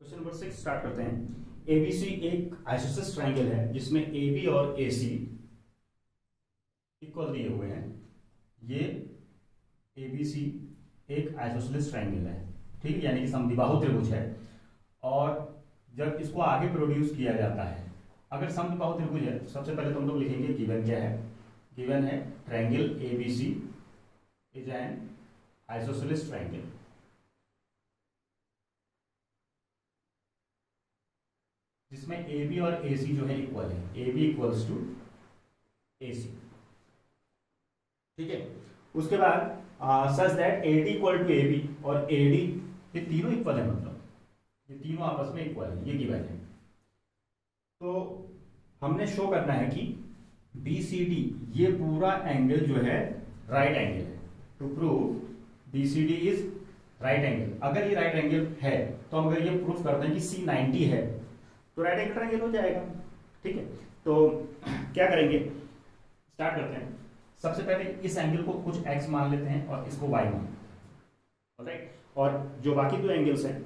Question number 6 start करते हैं। ABC एक आइसोसेलेस ट्रायंगल है जिसमें एबी और एसी इक्वल दिए हुए हैं। ये एबीसी एक आइसोसेलेस ट्रायंगल है, ठीक है, यानी कि समद्विबाहु त्रिभुज है। और जब इसको आगे प्रोड्यूस किया जाता है, अगर समद्विबाहु त्रिभुज है, सबसे पहले तुम लोग लिखेंगे गिवन क्या है। गिवन है triangle ABC is an isosceles triangle जिसमें ए बी और ए सी जो है इक्वल है। A B equals to A C, ठीक है। उसके बाद such that A D equal to A B और ए डी, ये तीनों इक्वल है, मतलब ये तीनों आपस में इक्वल है, ये गिवन है। तो हमने शो करना है कि बी सी डी ये पूरा एंगल जो है राइट एंगल है। To prove B C D is right angle, अगर ये राइट एंगल है तो हम अगर ये प्रूफ करते हैं कि सी 90 है तो राइट एंगल ट्रायंगल हो जाएगा, ठीक है। तो क्या करेंगे, स्टार्ट करते हैं। सबसे पहले इस एंगल को कुछ x मान लेते हैं और इसको y मान, राइट। और जो बाकी दो एंगल्स हैं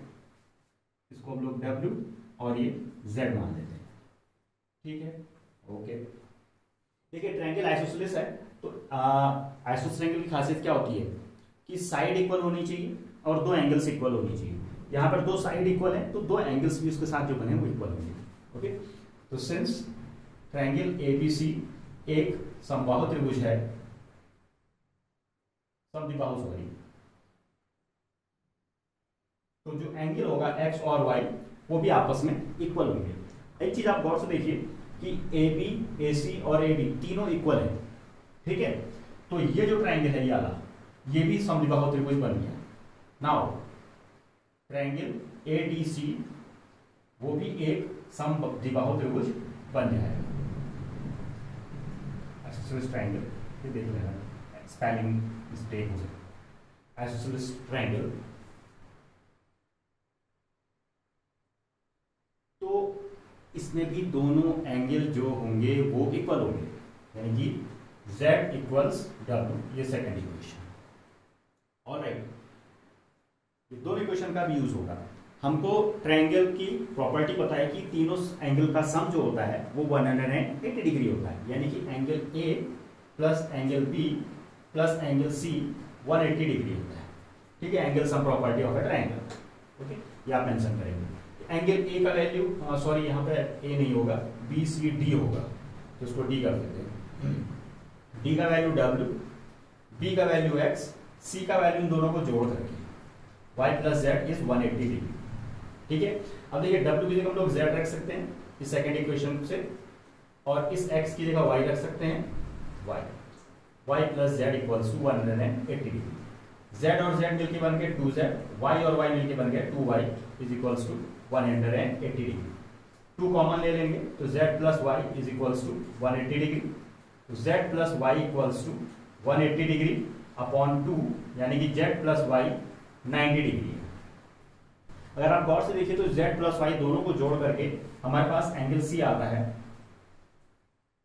इसको हम लोग w और ये z मान लेते हैं, ठीक है, ओके। देखिए ट्रायंगल आइसोसेलेस है, तो आइसोसेलेस ट्रायंगल की खासियत क्या होती है कि साइड इक्वल होनी चाहिए और दो एंगल्स इक्वल होनी चाहिए। यहाँ पर दो साइड इक्वल है तो दो एंगल्स भी उसके साथ जो बने वो इक्वल होंगे, ओके। तो सिंस ट्रायंगल एबीसी एक समबाहु त्रिभुज है, समद्विबाहु सॉरी, तो जो एंगल होगा एक्स और वाई वो भी आपस में इक्वल होंगे। एक चीज आप गौर से देखिए कि ए बी, ए सी और ए डी तीनों इक्वल है, ठीक है। तो ये जो ट्रायंगल है ये वाला, ये भी समद्विबाहु त्रिभुज बन गया। नाउ ट्रायंगल एडीसी वो भी एक समद्विबाहु त्रिभुज बन जाएगा। आइसोसेलेस ट्रायंगल, ये देख लेना, स्पेलिंग मिस्टेक हो जाए। आइसोसेलेस ट्रायंगल, तो इसमें भी दोनों एंगल जो होंगे वो इक्वल होंगे, यानी कि z इक्वल्स w, ये सेकंड इक्वेशन। ऑलराइट, दोनों इक्वेशन का भी यूज होगा। हमको ट्रायंगल की प्रॉपर्टी पता है कि तीनों एंगल का सम जो होता है वो 180 डिग्री होता है, यानी कि angle A plus angle B plus angle C 180 degree होता है, ठीक है। Angle sum property of a triangle, okay, ये आप मेंशन करेंगे। एंगल ए का वैल्यू, सॉरी यहाँ पे ए नहीं होगा, बी सी डी होगा, तो इसको डी कर देते हैं। डी का वैल्यू डब्ल्यू, बी का वैल्यू एक्स, सी का वैल्यू इन दोनों को जोड़ करके y plus Z is 180 degree, ठीक है। अब देखिए w की जगह हम लोग z रख सकते हैं इस सेकंड इक्वेशन से, और इस x की जगह y रख सकते हैं, y plus z equals to 180 degree. z और z मिलके बन गए 2z, y और y मिलके बन गए 2y is equals to 180 degree. 2 common ले लेंगे तो z plus y is equals to 180 degree. तो z plus y equals to 180 degree upon 2, यानी कि z प्लस y 90 डिग्री है। अगर आप गौर से देखिए तो z प्लस y दोनों को जोड़ करके हमारे पास एंगल c आता है,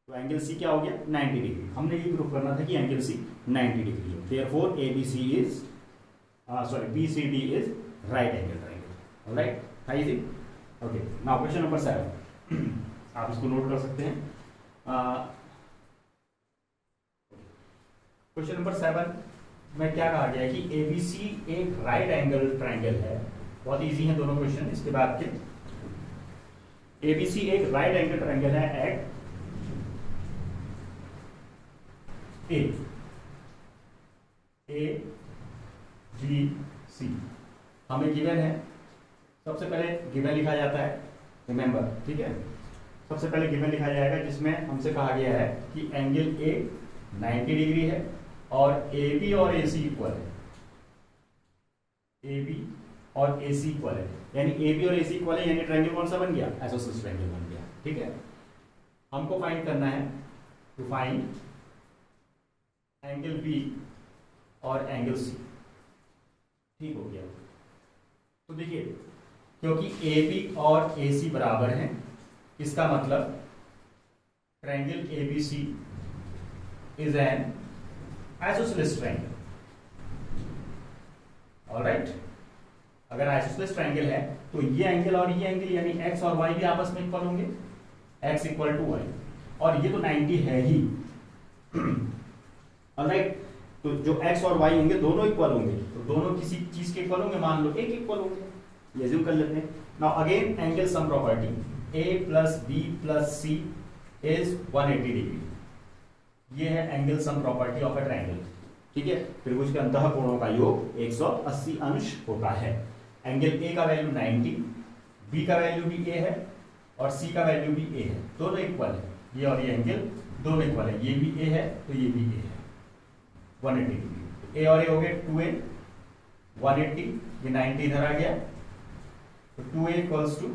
तो एंगल c क्या हो गया 90 डिग्री। हमने ये प्रूफ करना था कि एंगल c 90 डिग्री है, therefore ABC is BCD is right angle triangle. Alright, high easy, okay. Now question number 7, आप इसको नोट कर सकते हैं। क्वेश्चन नंबर 7 में क्या कहा गया है कि एबीसी एक राइट एंगल ट्रायंगल है। बहुत इजी है दोनों क्वेश्चन इसके बाद के। एबीसी एक राइट एंगल ट्रायंगल है एट ए बी सी, हमें गिवन है। सबसे पहले गिवन लिखा जाता है, रिमेंबर, ठीक है। सबसे पहले गिवन लिखा जाएगा जिसमें हमसे कहा गया है कि एंगल ए 90 डिग्री है और ए बी और ए सी इक्वल है। ए बी और ए सी इक्वल है, यानी ए बी और ए सी इक्वल है, यानी ट्रायंगल कौन सा बन गया, आइसोसेलेस ट्रायंगल बन गया, ठीक है। हमको फाइंड करना है, टू फाइंड एंगल बी और एंगल सी, ठीक हो गया। तो देखिए क्योंकि ए बी और ए सी बराबर हैं, इसका मतलब triangle A B C is an isosceles triangle. Alright, अगर आइसोसेलेस ट्रायंगल है तो ये एंगल और ये एंगल यानी एक्स और वाई भी आपस में इक्वल होंगे, एक्स इक्वल टू वाई, और ये तो 90 है ही। ऑलराइट, तो जो एक्स और वाई होंगे दोनों इक्वल होंगे, तो दोनों किसी चीज के इक्वल होंगे, मान लो एक इक्वल होंगे, ये अज्यूम कर लेते हैं। Now again angle sum property, A plus B plus C is 180 degree, ये है angle sum property of a triangle, ठीक है। त्रिभुज के अंतः कोणों का योग 180 अंश होता है। एंगल ए का वैल्यू 90, बी का वैल्यू भी ए है और सी का वैल्यू भी ए है, दोनों इक्वल है, ये और ये एंगल दोनों इक्वल है, ये भी ए है तो ये भी ए है, 180 डिग्री। ए और ए हो गए 2a 180, ये 90 इधर आ गया, तो 2a इक्वल्स टू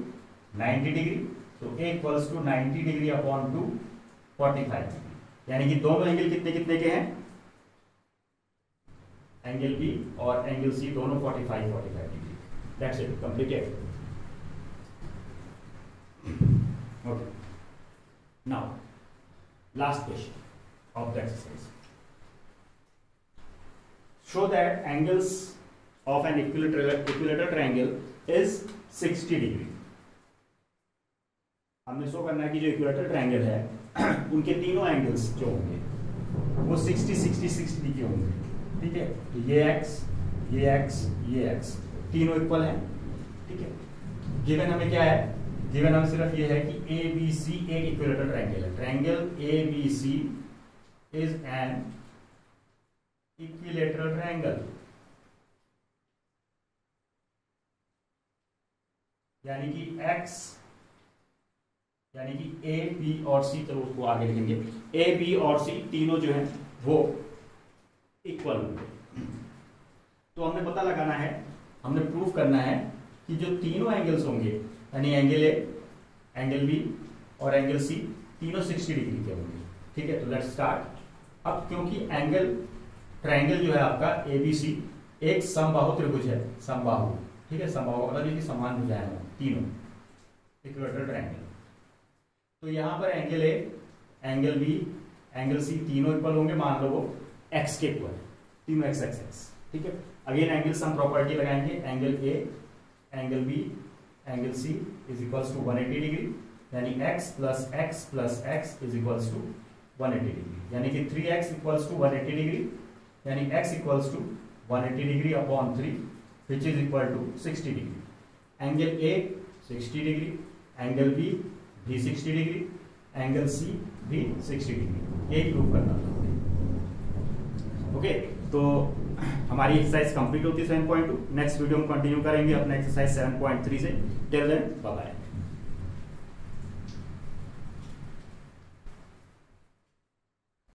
90 डिग्री, तो a equals to 90 degree upon 2 45 degree, यानी कि दोनों एंगल कितने कितने के हैं, एंगल बी और एंगल सी दोनों 45 degree. That's it, completed. Okay, now last question of the exercise, show that angles of an equilateral triangle is 60 degree. हमने शो करना है कि जो इक्विलेटरल ट्रायंगल है उनके तीनों एंगल्स जो होंगे वो 60 डिग्री होंगे, ठीक है। तो ये एक्स तीनों इक्वल हैं, ठीक है। गिवन हमें क्या है, गिवन हमें सिर्फ ये है कि ए बी सी एक इक्विलेटरल ट्रायंगल है, triangle A B C is an equilateral triangle, यानी कि x यानी कि ए बी और सी, तो उसको आगे लिखेंगे, ए बी और सी तीनों जो हैं वो इक्वल होंगे। तो हमने पता लगाना है, हमने प्रूव करना है कि जो तीनों एंगल्स होंगे यानी एंगल ए, एंगल बी और एंगल सी तीनों 60 डिग्री के होंगे, ठीक है। तो लेट्स स्टार्ट। अब क्योंकि एंगल ट्रायंगल जो है आपका एबीसी एक समबाहु त्रिभुज है, समबाहु, ठीक है। समबाहु मतलब ये समान भुजाएं हैं तीनों, इक्विलेटरल ट्रायंगल। तो यहां पर angle A, angle B, angle C तीनों इक्वल होंगे, मान लो वो एक्स के इक्वल, तीनों एक्स एक्स एक्स, ठीक है। अगेन एंगल सम प्रॉपर्टी लगाएंगे, angle A, angle B, angle C is equals to 180 degree, यानी x plus x is equals to 180 degree, यानी कि 3x इक्वल्स टू 180 डिग्री, यानी x equals to 180 degree upon 3 which is equal to 60 degree. Angle A 60 degree, angle B भी 60 degree, angle C भी 60 degree, यही prove करना था। Okay, तो हमारी एक्सरसाइज कंप्लीट होती है 7.2। नेक्स्ट वीडियो में कंटिन्यू करेंगे अपना एक्सरसाइज 7.3 से। Till then bye bye.